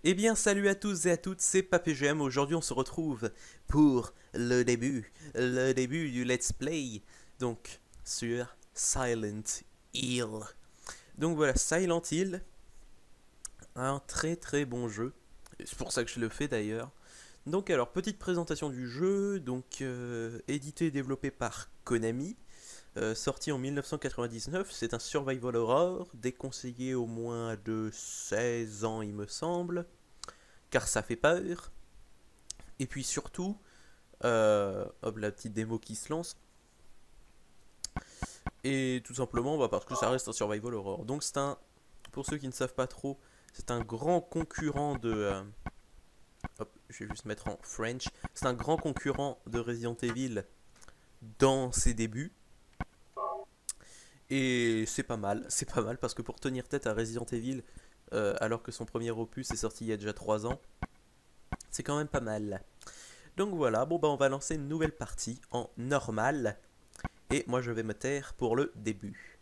Eh bien, salut à tous et à toutes, c'est PapéGM. Aujourd'hui, on se retrouve pour le début du Let's Play, donc sur Silent Hill. Donc voilà, Silent Hill, un très très bon jeu. C'est pour ça que je le fais d'ailleurs. Donc alors, petite présentation du jeu, donc édité et développé par Konami, sorti en 1999, c'est un survival horror, déconseillé au moins de 16 ans il me semble, car ça fait peur. Et puis surtout, hop, la petite démo qui se lance. Et tout simplement, parce que ça reste un survival horror. Donc c'est un, pour ceux qui ne savent pas trop, c'est un grand concurrent de... hop, je vais juste mettre en French. C'est un grand concurrent de Resident Evil dans ses débuts. Et c'est pas mal parce que pour tenir tête à Resident Evil, alors que son premier opus est sorti il y a déjà 3 ans, c'est quand même pas mal. Donc voilà, bon bah on va lancer une nouvelle partie en normal. Et moi je vais me taire pour le début.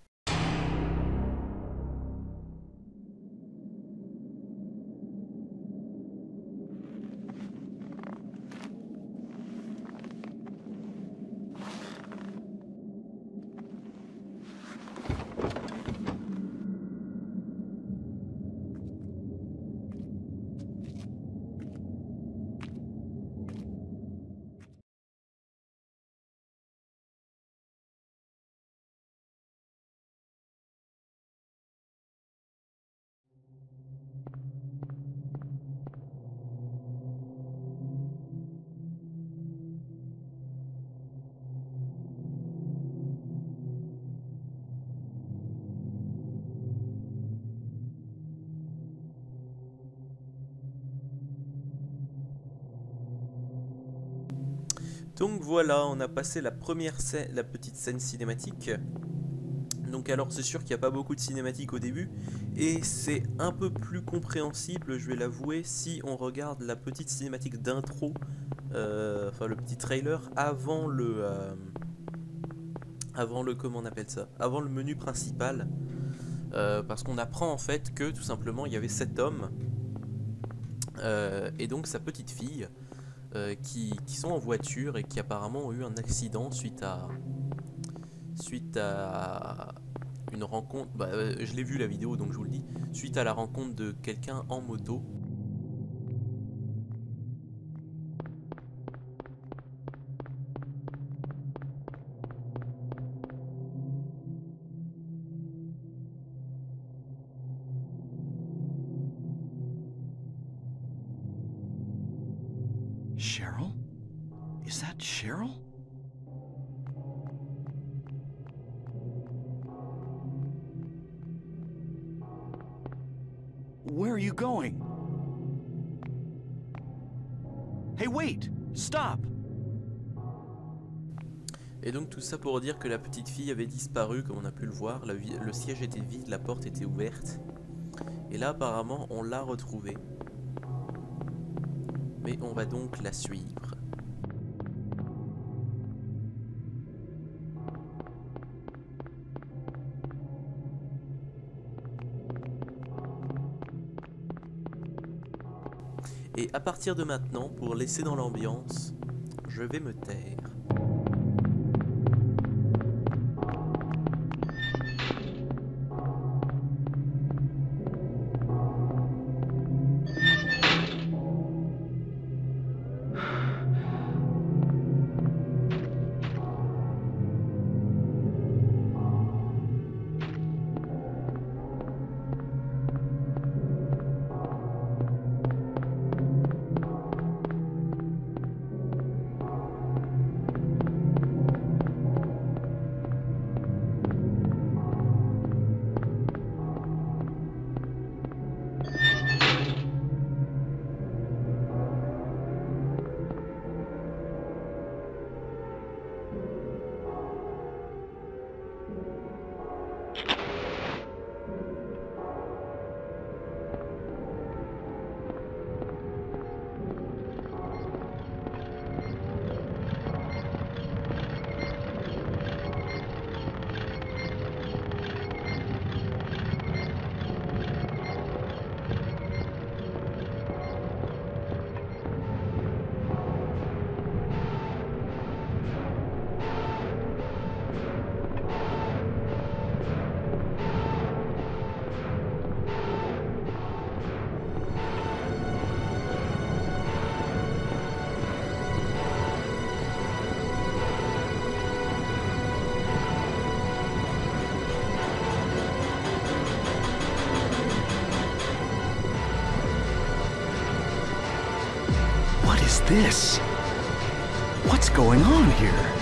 Donc voilà, on a passé la première scène, la petite scène cinématique. Donc alors c'est sûr qu'il n'y a pas beaucoup de cinématiques au début et c'est un peu plus compréhensible, je vais l'avouer, si on regarde la petite cinématique d'intro, enfin le petit trailer avant le comment on appelle ça, avant le menu principal, parce qu'on apprend en fait que tout simplement il y avait cet homme et donc sa petite fille qui sont en voiture et qui apparemment ont eu un accident suite à une rencontre. Je l'ai vu la vidéo donc je vous le dis. Suite à la rencontre de quelqu'un en moto. Cheryl? Is that Cheryl? Where are you going? Hey, wait! Stop! Et donc tout ça pour dire que la petite fille avait disparu, comme on a pu le voir. Le siège était vide, la porte était ouverte. Et là apparemment on l'a retrouvée. Mais on va donc la suivre. Et à partir de maintenant, pour laisser dans l'ambiance, je vais me taire. is this? What's going on here?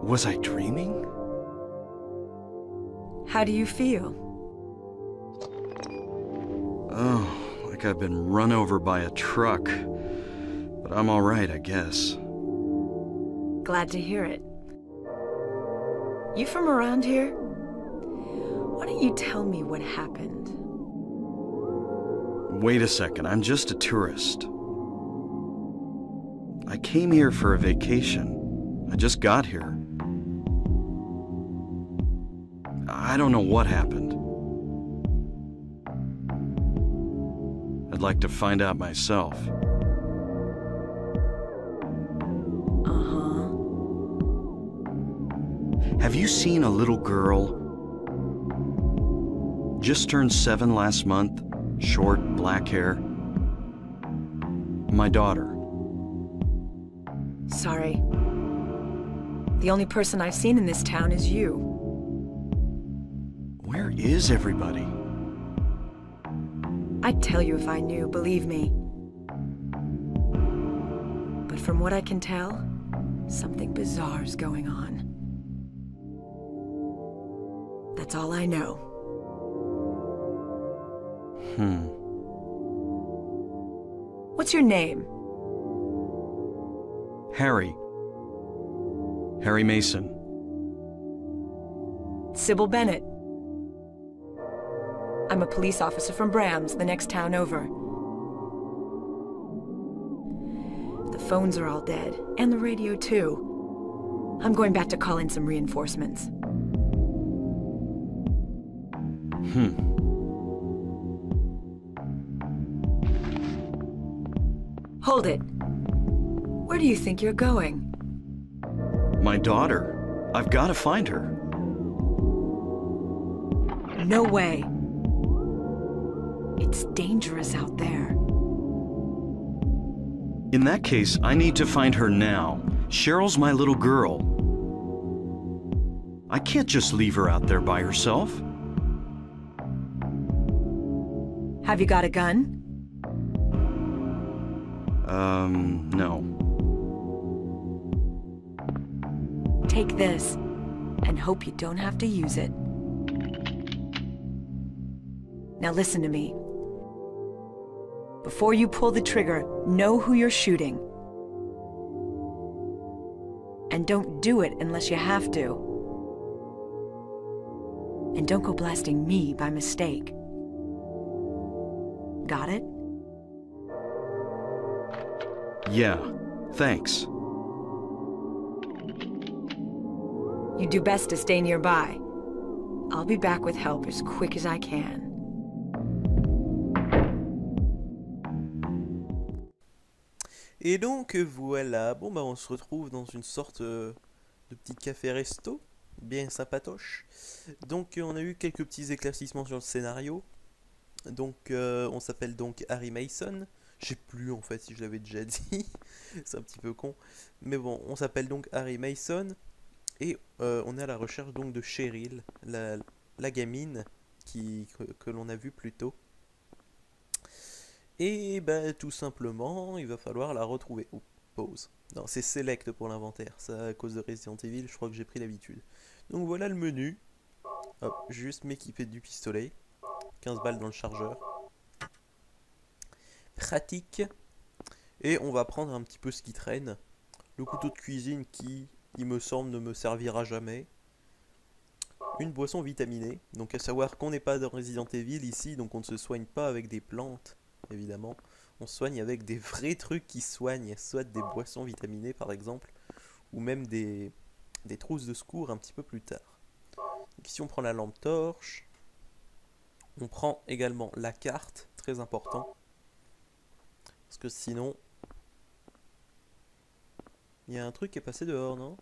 Was I dreaming? How do you feel? Oh, like I've been run over by a truck. But I'm all right, I guess. Glad to hear it. You from around here? Why don't you tell me what happened? Wait a second, I'm just a tourist. I came here for a vacation. I just got here. I don't know what happened. I'd like to find out myself. Uh-huh. Have you seen a little girl? Just turned 7 last month, short, black hair. My daughter. Sorry. The only person I've seen in this town is you. Where is everybody? I'd tell you if I knew, believe me. But from what I can tell, something bizarre's going on. That's all I know. What's your name? Harry. Harry Mason. Sybil Bennett. I'm a police officer from Brams, the next town over. The phones are all dead, and the radio too. I'm going back to call in some reinforcements. Hold it. Where do you think you're going? My daughter. I've got to find her. No way. It's dangerous out there. In that case, I need to find her now. Cheryl's my little girl. I can't just leave her out there by herself. Have you got a gun? No. Take this, and hope you don't have to use it. Now listen to me. Before you pull the trigger, know who you're shooting. And don't do it unless you have to. And don't go blasting me by mistake. Got it? Yeah, thanks. You do best to stay nearby. I'll be back with help as quick as I can. Et donc voilà, bon bah on se retrouve dans une sorte de petit café-resto, bien sympatoche. Donc on a eu quelques petits éclaircissements sur le scénario. Donc on s'appelle donc Harry Mason. Je sais plus en fait si je l'avais déjà dit, c'est un petit peu con. Mais bon, on s'appelle donc Harry Mason. Et on est à la recherche donc de Cheryl, la gamine que l'on a vue plus tôt. Et ben tout simplement, il va falloir la retrouver. Oh, pause. Non, c'est Select pour l'inventaire. Ça, à cause de Resident Evil, je crois que j'ai pris l'habitude. Donc voilà le menu. Hop, juste m'équiper du pistolet. 15 balles dans le chargeur. Pratique. Et on va prendre un petit peu ce qui traîne. le couteau de cuisine qui, il me semble, ne me servira jamais. Une boisson vitaminée, donc à savoir qu'on n'est pas dans Resident Evil ici, donc on ne se soigne pas avec des plantes, évidemment. On se soigne avec des vrais trucs qui soignent, soit des boissons vitaminées par exemple, ou même des trousses de secours un petit peu plus tard. Donc ici on prend la lampe torche, on prend également la carte, très important, parce que sinon... Il y a un truc qui est passé dehors, non?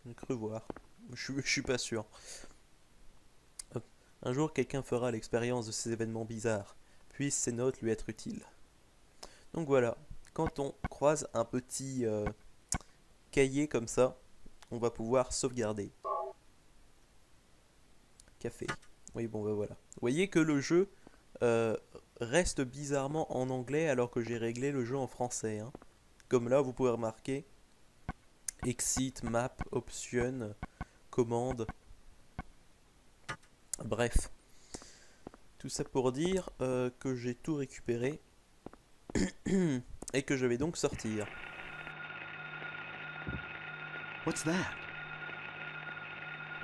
J'ai cru voir. Je suis pas sûr. Hop. Un jour, quelqu'un fera l'expérience de ces événements bizarres. Puissent ces notes lui être utiles. Donc voilà. Quand on croise un petit cahier comme ça, on va pouvoir sauvegarder. Café. Oui, bon, bah voilà. Vous voyez que le jeu reste bizarrement en anglais alors que j'ai réglé le jeu en français. Hein. Comme là, vous pouvez remarquer. Exit, map, option, commande. Bref. Tout ça pour dire que j'ai tout récupéré. Et que je vais donc sortir. What's that?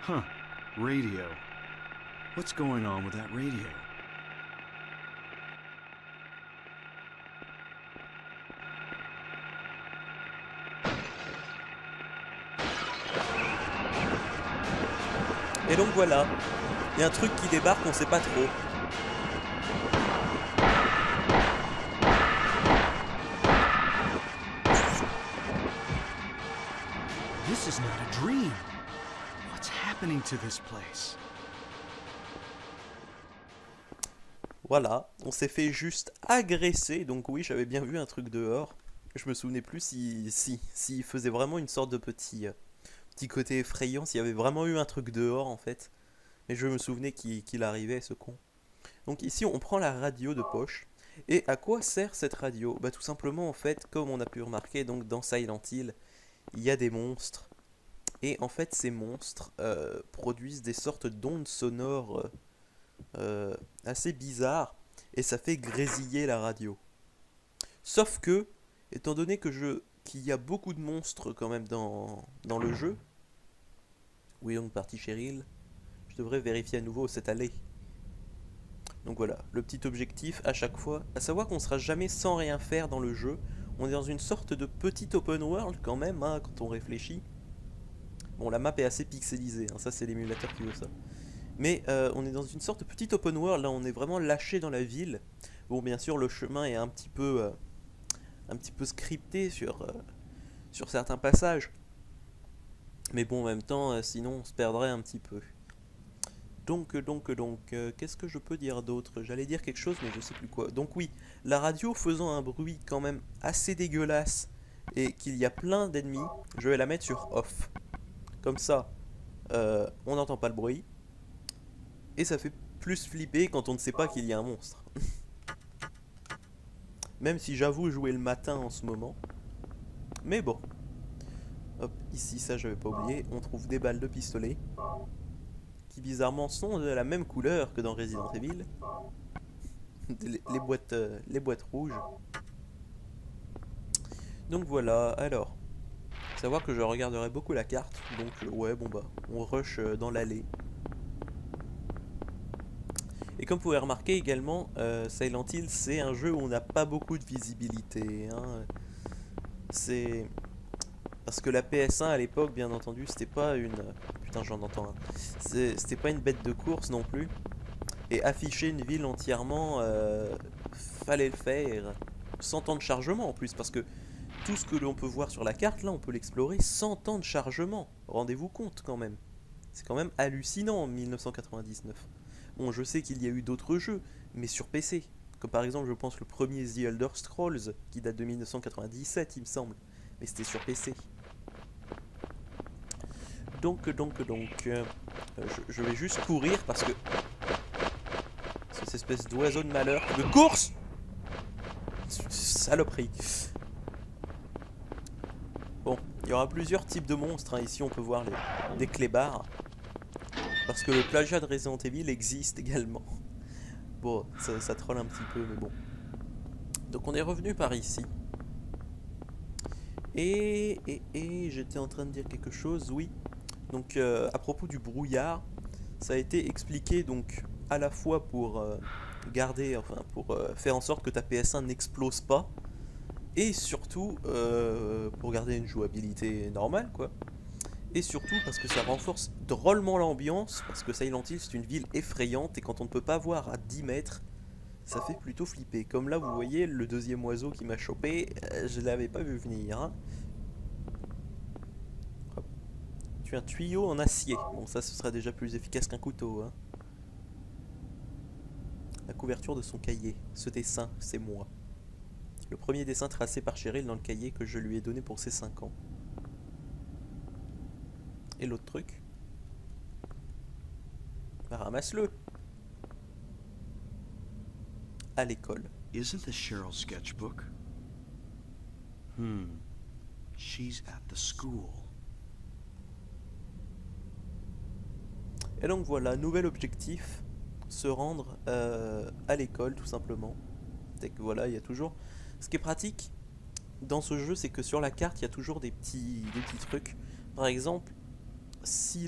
Huh. Radio. What's going on with that radio? Et donc voilà, il y a un truc qui débarque, on sait pas trop. This is not a dream. What's happening to this place? Voilà, on s'est fait juste agresser, donc oui, j'avais bien vu un truc dehors. Je me souvenais plus s'il faisait vraiment une sorte de petit côté effrayant, s'il y avait vraiment eu un truc dehors en fait. Mais je me souvenais qu'il arrivait, ce con. Donc ici, on prend la radio de poche. Et à quoi sert cette radio? Bah tout simplement en fait, comme on a pu remarquer donc dans Silent Hill, il y a des monstres. Et en fait, ces monstres produisent des sortes d'ondes sonores assez bizarres. Et ça fait grésiller la radio. Sauf que, étant donné qu'il y a beaucoup de monstres quand même dans le jeu. Oui, donc partie Cheryl. Je devrais vérifier à nouveau cette allée. Donc voilà, le petit objectif à chaque fois. À savoir qu'on ne sera jamais sans rien faire dans le jeu. On est dans une sorte de petit open world quand même, hein, quand on réfléchit. Bon, la map est assez pixelisée, hein, ça c'est l'émulateur qui veut ça. Mais on est dans une sorte de petit open world, là on est vraiment lâché dans la ville. Bon, bien sûr, le chemin est un petit peu scripté sur certains passages. Mais bon, en même temps, sinon on se perdrait un petit peu. Donc, qu'est-ce que je peux dire d'autre? J'allais dire quelque chose, mais je sais plus quoi. Donc oui, la radio faisant un bruit quand même assez dégueulasse et qu'il y a plein d'ennemis, je vais la mettre sur off. Comme ça, on n'entend pas le bruit. Et ça fait plus flipper quand on ne sait pas qu'il y a un monstre. Même si j'avoue jouer le matin en ce moment. Mais bon. Hop, ici, ça j'avais pas oublié. On trouve des balles de pistolet. Qui bizarrement sont de la même couleur que dans Resident Evil. les boîtes rouges. Donc voilà, alors. Savoir que je regarderai beaucoup la carte. Donc ouais, bon bah, on rush dans l'allée. Et comme vous pouvez remarquer également, Silent Hill, c'est un jeu où on n'a pas beaucoup de visibilité. Hein. C'est... Parce que la PS1 à l'époque, bien entendu, c'était pas une... Putain, j'en entends un. C'était pas une bête de course non plus. Et afficher une ville entièrement, fallait le faire. Sans temps de chargement en plus, parce que tout ce que l'on peut voir sur la carte, là, on peut l'explorer sans temps de chargement. Rendez-vous compte quand même. C'est quand même hallucinant en 1999. Bon, je sais qu'il y a eu d'autres jeux, mais sur PC. Comme par exemple, je pense le premier The Elder Scrolls, qui date de 1997, il me semble. Mais c'était sur PC. Donc, je vais juste courir parce que... Cette espèce d'oiseau de malheur de course! Saloperie. Bon, il y aura plusieurs types de monstres. Hein. Ici, on peut voir des clébards. Parce que le plagiat de Resident Evil existe également. Bon, ça troll un petit peu, mais bon. Donc on est revenu par ici. Et j'étais en train de dire quelque chose, oui. Donc à propos du brouillard, ça a été expliqué donc à la fois pour garder, enfin pour faire en sorte que ta PS1 n'explose pas, et surtout pour garder une jouabilité normale quoi. Et surtout parce que ça renforce drôlement l'ambiance, parce que Silent Hill c'est une ville effrayante et quand on ne peut pas voir à 10 mètres, ça fait plutôt flipper. Comme là vous voyez le deuxième oiseau qui m'a chopé, je l'avais pas vu venir. Hein. Hop. Tu as un tuyau en acier, bon ça ce sera déjà plus efficace qu'un couteau. Hein. La couverture de son cahier, ce dessin c'est moi. Le premier dessin tracé par Cheryl dans le cahier que je lui ai donné pour ses 5 ans. Et l'autre truc, bah, ramasse-le. À l'école. Isn't this Cheryl's sketchbook? She's at the school. Et donc voilà, nouvel objectif, se rendre à l'école tout simplement. C'est que voilà, il y a toujours... Ce qui est pratique dans ce jeu, c'est que sur la carte, il y a toujours des petits trucs. Par exemple, si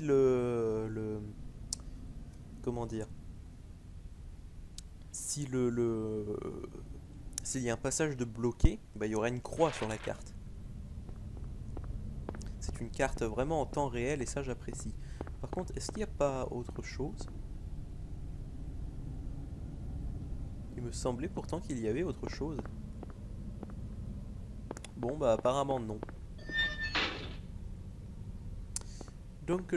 comment dire, si s'il y a un passage de bloqué, bah, il y aura une croix sur la carte. C'est une carte vraiment en temps réel et ça j'apprécie. Par contre, est-ce qu'il n'y a pas autre chose? Il me semblait pourtant qu'il y avait autre chose. Bon bah apparemment non. Donc,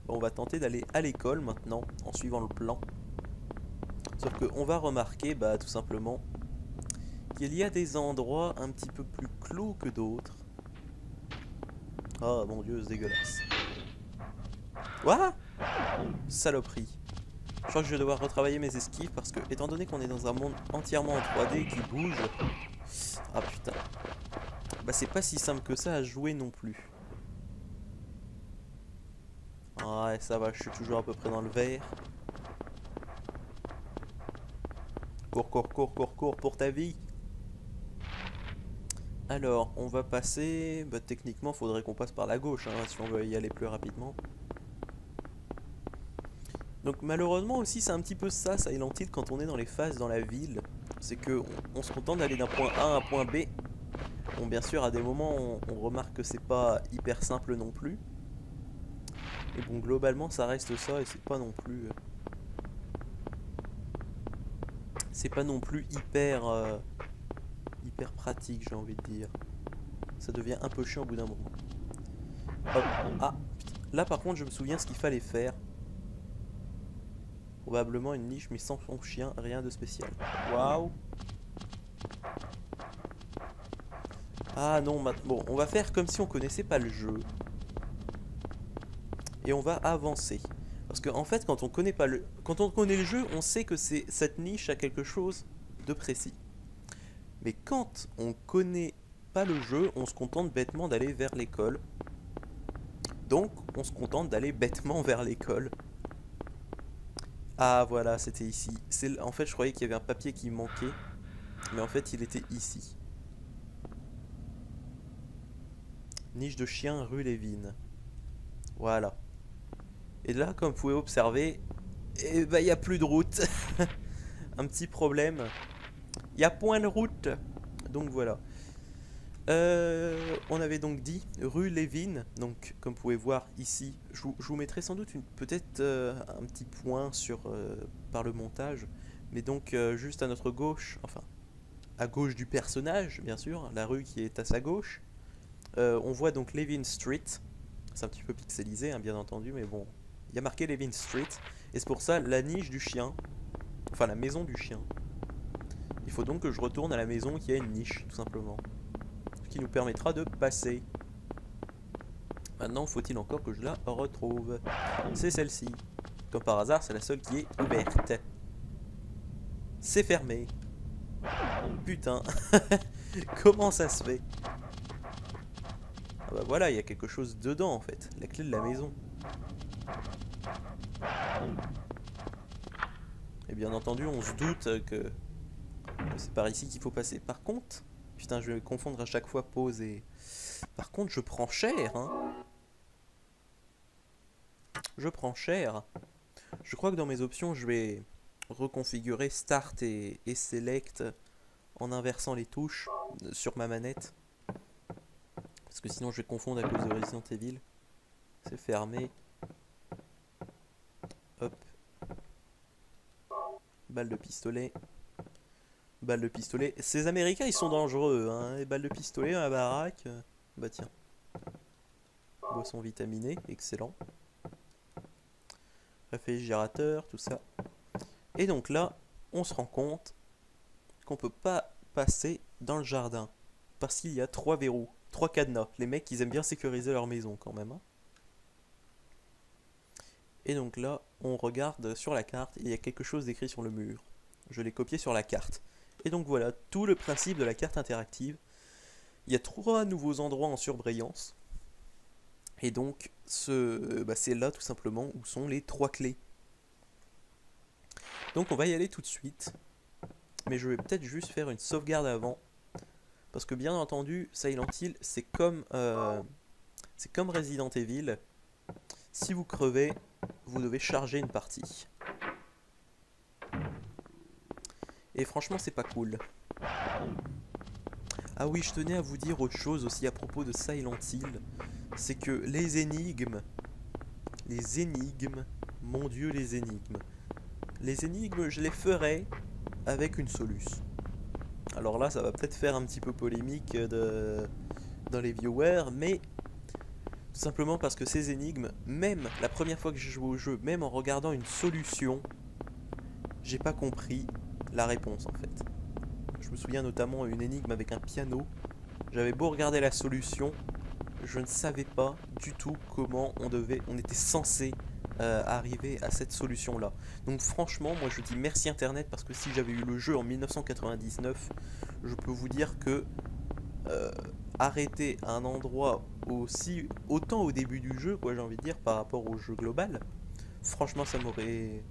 on va tenter d'aller à l'école maintenant, en suivant le plan. Sauf qu'on va remarquer, bah, tout simplement, qu'il y a des endroits un petit peu plus clos que d'autres. Oh mon dieu, c'est dégueulasse. What? Saloperie. Je crois que je vais devoir retravailler mes esquives parce que, étant donné qu'on est dans un monde entièrement en 3D qui bouge... Ah putain. Bah c'est pas si simple que ça à jouer non plus. Ouais, ça va, je suis toujours à peu près dans le vert. Cours, cours, cours, cours, cours pour ta vie. Alors, on va passer... Bah, techniquement, faudrait qu'on passe par la gauche, hein, si on veut y aller plus rapidement. Donc, malheureusement aussi, c'est un petit peu ça, Silent Hill, quand on est dans les phases dans la ville. C'est que on se contente d'aller d'un point A à un point B. Bon, bien sûr, à des moments, on remarque que c'est pas hyper simple non plus. Et bon, globalement, ça reste ça, et c'est pas non plus... c'est pas non plus hyper pratique, j'ai envie de dire. Ça devient un peu chiant au bout d'un moment. Hop. Ah, là par contre je me souviens ce qu'il fallait faire. Probablement une niche mais sans son chien, rien de spécial. Waouh. Ah non, bon, on va faire comme si on connaissait pas le jeu. Et on va avancer. Parce qu'en fait, quand on connaît le jeu, on sait que cette niche a quelque chose de précis. Mais quand on connaît pas le jeu, on se contente bêtement d'aller vers l'école. Donc, on se contente d'aller bêtement vers l'école. Ah, voilà, c'était ici. En fait, je croyais qu'il y avait un papier qui manquait. Mais en fait, il était ici. Niche de chien, rue Lévin. Voilà. Et là, comme vous pouvez observer, eh ben, il n'y a plus de route. Un petit problème. Il y a point de route. Donc voilà. On avait donc dit rue Lévin. Donc comme vous pouvez voir ici, je vous mettrai sans doute peut-être un petit point par le montage. Mais donc juste à notre gauche, enfin à gauche du personnage bien sûr, la rue qui est à sa gauche. On voit donc Lévin Street. C'est un petit peu pixelisé hein, bien entendu, mais bon. Il y a marqué Lévin Street. Et c'est pour ça la niche du chien. Enfin la maison du chien. Il faut donc que je retourne à la maison qui a une niche, tout simplement. Ce qui nous permettra de passer. Maintenant, faut-il encore que je la retrouve. C'est celle-ci. Comme par hasard, c'est la seule qui est ouverte. C'est fermé. Putain. Comment ça se fait? Ah bah voilà, il y a quelque chose dedans en fait. La clé de la maison. Et bien entendu, on se doute que c'est par ici qu'il faut passer. Par contre, Putain, je vais confondre à chaque fois pause et... Par contre, je prends cher, hein. Je prends cher. Je crois que dans mes options, je vais reconfigurer Start et Select en inversant les touches sur ma manette. Parce que sinon, je vais confondre à cause de Resident Evil. C'est fermé. Hop. Balle de pistolet. Balle de pistolet. Ces Américains, ils sont dangereux, hein. Les balles de pistolet dans la baraque. Bah tiens. Boisson vitaminée, excellent. Réfrigérateur, tout ça. Et donc là, on se rend compte qu'on peut pas passer dans le jardin. Parce qu'il y a 3 verrous, 3 cadenas. Les mecs, ils aiment bien sécuriser leur maison quand même, hein. Et donc là, on regarde sur la carte, et il y a quelque chose d'écrit sur le mur. Je l'ai copié sur la carte. Et donc voilà, tout le principe de la carte interactive. Il y a 3 nouveaux endroits en surbrillance. Et donc, c'est là tout simplement où sont les 3 clés. Donc on va y aller tout de suite. Mais je vais peut-être juste faire une sauvegarde avant. Parce que bien entendu, Silent Hill, c'est comme Resident Evil. Si vous crevez, vous devez charger une partie. Et franchement, c'est pas cool. Ah oui, je tenais à vous dire autre chose aussi à propos de Silent Hill. C'est que les énigmes, mon dieu les énigmes. Les énigmes, je les ferai avec une soluce. Alors là, ça va peut-être faire un petit peu polémique dans les viewers, mais tout simplement parce que ces énigmes, même la première fois que j'ai joué au jeu, même en regardant une solution, j'ai pas compris la réponse en fait. Je me souviens notamment d'une énigme avec un piano. J'avais beau regarder la solution, je ne savais pas du tout comment on était censé arriver à cette solution là. Donc franchement, moi je dis merci internet, parce que si j'avais eu le jeu en 1999, je peux vous dire que arrêter à un endroit autant au début du jeu, quoi, j'ai envie de dire, par rapport au jeu global, franchement ça m'aurait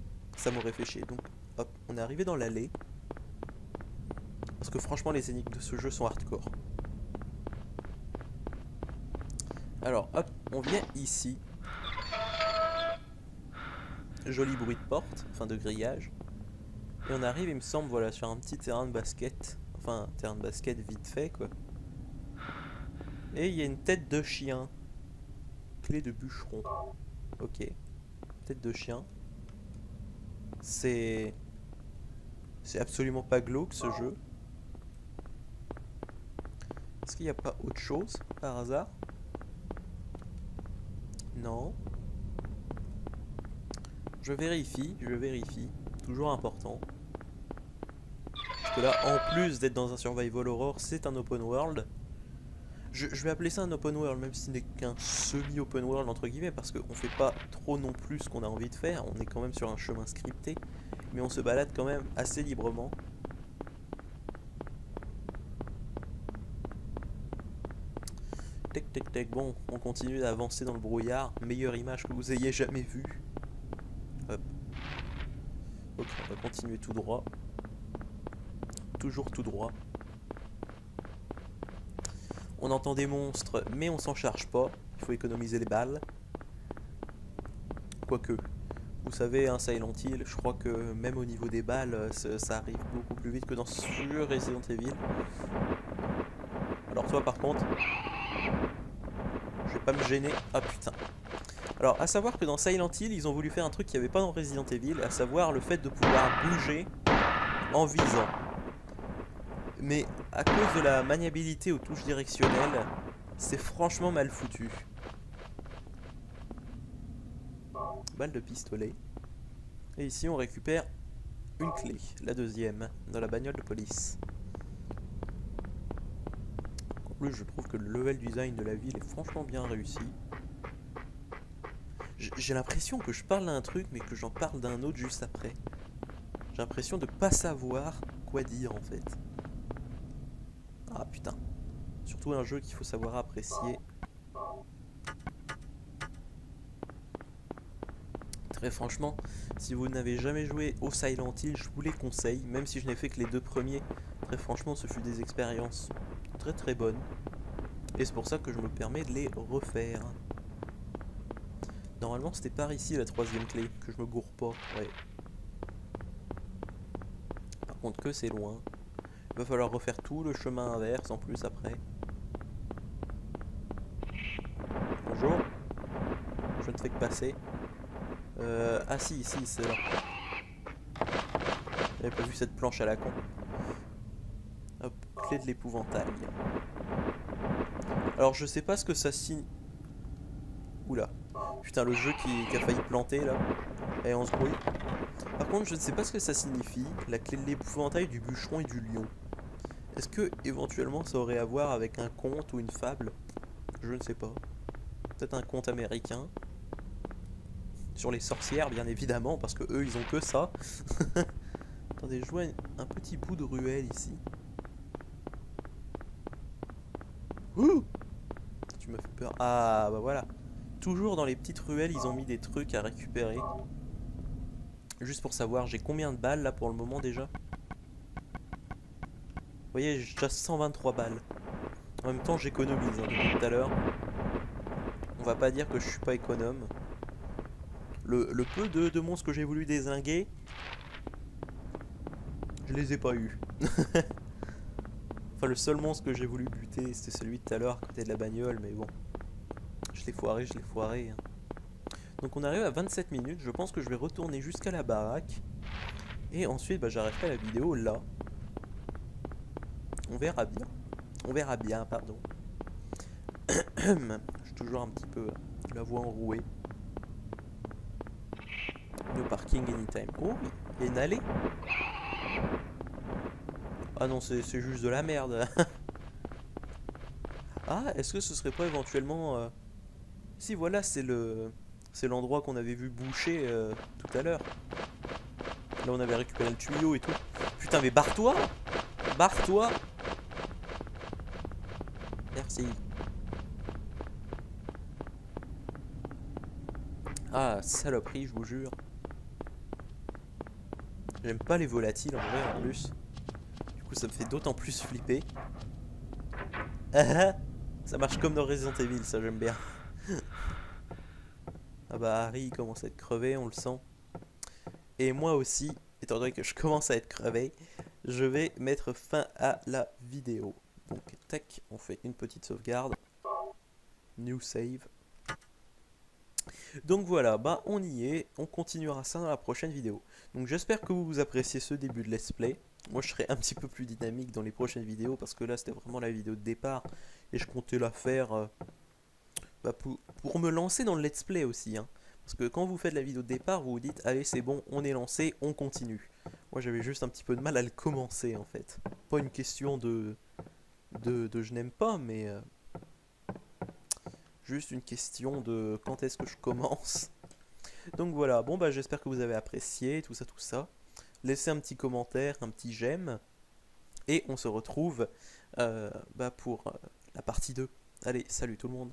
fait chier. Donc hop, on est arrivé dans l'allée, parce que franchement les énigmes de ce jeu sont hardcore. Alors hop, on vient ici. Joli bruit de porte, enfin de grillage. Et on arrive, il me semble, voilà, sur un petit terrain de basket. Enfin, un terrain de basket vite fait, quoi. Et il y a une tête de chien. Clé de bûcheron. Ok. Tête de chien. C'est absolument pas glauque, ce jeu. Est-ce qu'il n'y a pas autre chose, par hasard? Non. Je vérifie. Toujours important. Parce que là, en plus d'être dans un survival horror, c'est un open world. Je vais appeler ça un open world, même si ce n'est qu'un semi-open world entre guillemets, parce qu'on fait pas trop non plus ce qu'on a envie de faire. On est quand même sur un chemin scripté, mais on se balade quand même assez librement. Tac tac tac, bon, on continue d'avancer dans le brouillard. Meilleure image que vous ayez jamais vue. Hop. Ok, on va continuer tout droit. Toujours tout droit. On entend des monstres, mais on s'en charge pas. Il faut économiser les balles. Quoique, vous savez, un Silent Hill, je crois que même au niveau des balles, ça arrive beaucoup plus vite que dans sur Resident Evil. Alors toi par contre, je vais pas me gêner. Ah putain. Alors à savoir que dans Silent Hill, ils ont voulu faire un truc qu'il n'y avait pas dans Resident Evil, à savoir le fait de pouvoir bouger en visant. Mais à cause de la maniabilité aux touches directionnelles, c'est franchement mal foutu. Balle de pistolet. Et ici on récupère une clé, la deuxième, dans la bagnole de police. En plus je trouve que le level design de la ville est franchement bien réussi. J'ai l'impression que je parle d'un truc mais que j'en parle d'un autre juste après. J'ai l'impression de pas savoir quoi dire en fait. Ah putain. Surtout un jeu qu'il faut savoir apprécier. Très franchement, si vous n'avez jamais joué au Silent Hill, je vous les conseille, même si je n'ai fait que les 2 premiers. Très franchement, ce fut des expériences très très bonnes. Et c'est pour ça que je me permets de les refaire. Normalement c'était par ici la troisième clé, que je me gourre pas, ouais. Par contre que c'est loin. Il va falloir refaire tout le chemin inverse en plus après. Bonjour. Je ne fais que passer. Ah si, c'est là. J'avais pas vu cette planche à la con. Hop, clé de l'épouvantail. Alors je sais pas ce que ça signe. Oula. Putain, le jeu qui a failli planter là. Et on se brouille. Par contre, je ne sais pas ce que ça signifie. La clé de l'épouvantail du bûcheron et du lion. Est-ce que éventuellement ça aurait à voir avec un conte ou une fable? Je ne sais pas. Peut-être un conte américain. Sur les sorcières, bien évidemment, parce que eux ils ont que ça. Attendez, je vois un petit bout de ruelle ici. Ouh! Tu m'as fait peur. Ah bah voilà. Toujours dans les petites ruelles, ils ont mis des trucs à récupérer. Juste pour savoir, j'ai combien de balles là pour le moment déjà? Vous voyez, j'ai déjà 123 balles. En même temps, j'économise hein, depuis tout à l'heure. On va pas dire que je suis pas économe. Le peu de monstres que j'ai voulu dézinguer, je les ai pas eu. Enfin, le seul monstre que j'ai voulu buter, c'était celui de tout à l'heure à côté de la bagnole, mais bon. Je l'ai foiré, hein. Donc on arrive à 27 minutes, je pense que je vais retourner jusqu'à la baraque. Et ensuite, bah, j'arrêterai la vidéo là. On verra bien. On verra bien, pardon. J'ai toujours un petit peu la voix enrouée. No parking anytime. Oh oui, il y a une allée. Ah non, c'est juste de la merde. Ah, est-ce que ce serait pas éventuellement... Si, voilà, c'est l'endroit qu'on avait vu boucher tout à l'heure. Là, on avait récupéré le tuyau et tout. Putain, mais barre-toi! Barre-toi! Merci. Ah, saloperie, je vous jure. J'aime pas les volatiles en vrai, en plus. Du coup, ça me fait d'autant plus flipper. Ça marche comme dans Resident Evil, ça j'aime bien. Ah bah Harry il commence à être crevé, on le sent. Et moi aussi, étant donné que je commence à être crevé, je vais mettre fin à la vidéo. Donc tac, on fait une petite sauvegarde. New save. Donc voilà, bah on y est, on continuera ça dans la prochaine vidéo. Donc j'espère que vous appréciez ce début de let's play. Moi je serai un petit peu plus dynamique dans les prochaines vidéos parce que là c'était vraiment la vidéo de départ. Et je comptais la faire bah, pour me lancer dans le let's play aussi. Hein. Parce que quand vous faites la vidéo de départ, vous vous dites allez c'est bon, on est lancé, on continue. Moi j'avais juste un petit peu de mal à le commencer en fait. Pas une question de je n'aime pas, mais... juste une question de quand est-ce que je commence. Donc voilà, bon bah j'espère que vous avez apprécié tout ça. Laissez un petit commentaire, un petit j'aime. Et on se retrouve bah, pour la partie 2. Allez, salut tout le monde.